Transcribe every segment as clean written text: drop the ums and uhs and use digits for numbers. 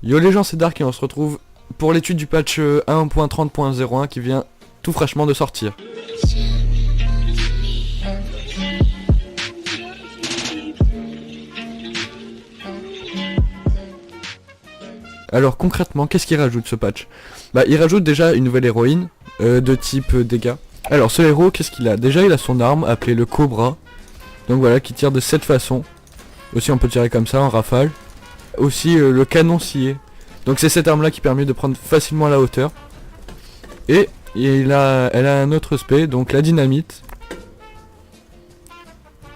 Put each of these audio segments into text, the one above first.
Yo les gens, c'est Dark et on se retrouve pour l'étude du patch 1.30.01 qui vient tout fraîchement de sortir. Alors concrètement, qu'est-ce qu'il rajoute ce patch? Bah il rajoute déjà une nouvelle héroïne de type dégâts. Alors ce héros, qu'est-ce qu'il a? Déjà il a son arme appelée le Cobra. Donc voilà, qui tire de cette façon. Aussi on peut tirer comme ça en rafale. Aussi le canon scié. Donc c'est cette arme là qui permet de prendre facilement la hauteur. Et elle a un autre spé, donc la dynamite.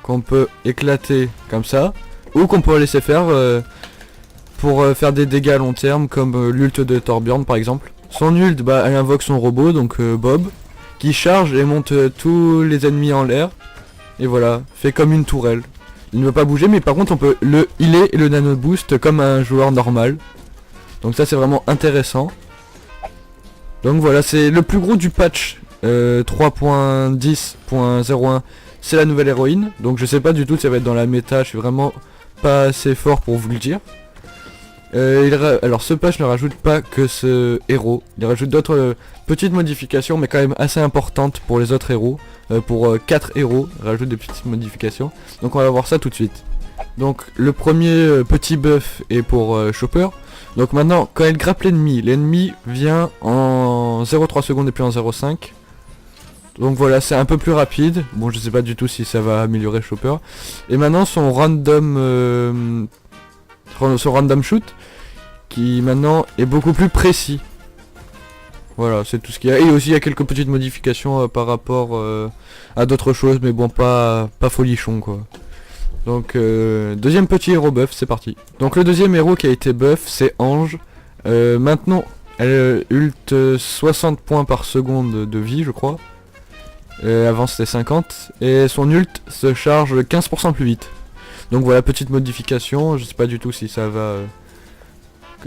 Qu'on peut éclater comme ça. Ou qu'on peut laisser faire pour faire des dégâts à long terme comme l'ult de Torbjorn par exemple. Son ult, bah elle invoque son robot, donc Bob. Qui charge et monte tous les ennemis en l'air. Et voilà, fait comme une tourelle. Il ne veut pas bouger mais par contre on peut le healer et le nano boost comme un joueur normal. Donc ça c'est vraiment intéressant. Donc voilà, c'est le plus gros du patch 3.10.01. C'est la nouvelle héroïne. Donc je sais pas du tout si ça va être dans la méta, je suis vraiment pas assez fort pour vous le dire. Alors ce patch ne rajoute pas que ce héros, il rajoute d'autres petites modifications mais quand même assez importantes pour les autres héros. Pour 4 héros, il rajoute des petites modifications. Donc on va voir ça tout de suite. Donc le premier petit buff est pour Chopper. Donc maintenant quand elle grappe l'ennemi vient en 0,3 secondes et puis en 0,5. Donc voilà, c'est un peu plus rapide. Bon, je sais pas du tout si ça va améliorer Chopper. Et maintenant son random shoot qui maintenant est beaucoup plus précis. Voilà, c'est tout ce qu'il y a. Et aussi il y a quelques petites modifications par rapport à d'autres choses, mais bon, pas folichon quoi. Donc deuxième petit héros buff, c'est parti. Donc le deuxième héros qui a été buff, c'est Ange. Maintenant elle ult 60 points par seconde de vie je crois. Avant c'était 50. Et son ult se charge 15% plus vite. Donc voilà, petite modification, je sais pas du tout si ça va...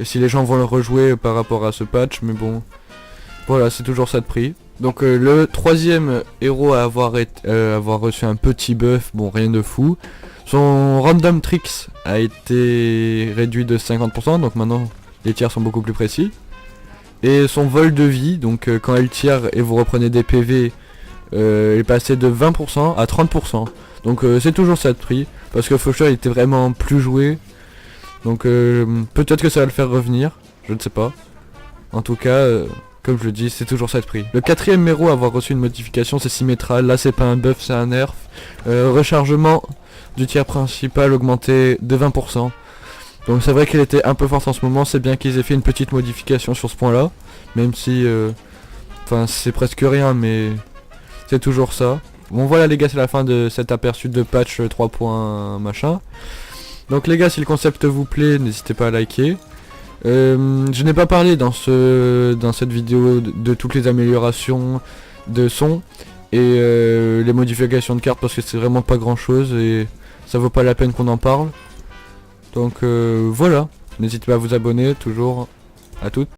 si les gens vont le rejouer par rapport à ce patch, mais bon... Voilà, c'est toujours ça de prix. Donc le troisième héros à avoir reçu un petit buff, bon rien de fou. Son random tricks a été réduit de 50%, donc maintenant les tirs sont beaucoup plus précis. Et son vol de vie, donc quand elle tire et vous reprenez des PV, est passé de 20% à 30%. Donc c'est toujours ça de prix, parce que Faucheur était vraiment plus joué. Donc peut-être que ça va le faire revenir, je ne sais pas. En tout cas, comme je le dis, c'est toujours ça de prix. Le quatrième héros à avoir reçu une modification, c'est Symmetral. Là c'est pas un buff, c'est un nerf. Rechargement du tir principal augmenté de 20%. Donc c'est vrai qu'elle était un peu forte en ce moment, c'est bien qu'ils aient fait une petite modification sur ce point là. Même si, enfin c'est presque rien, mais c'est toujours ça. Bon voilà les gars, c'est la fin de cet aperçu de patch 3. Machin. Donc les gars, si le concept vous plaît, n'hésitez pas à liker. Je n'ai pas parlé dans cette vidéo de toutes les améliorations de son et les modifications de cartes parce que c'est vraiment pas grand chose et ça vaut pas la peine qu'on en parle. Donc voilà, n'hésitez pas à vous abonner toujours. À toutes.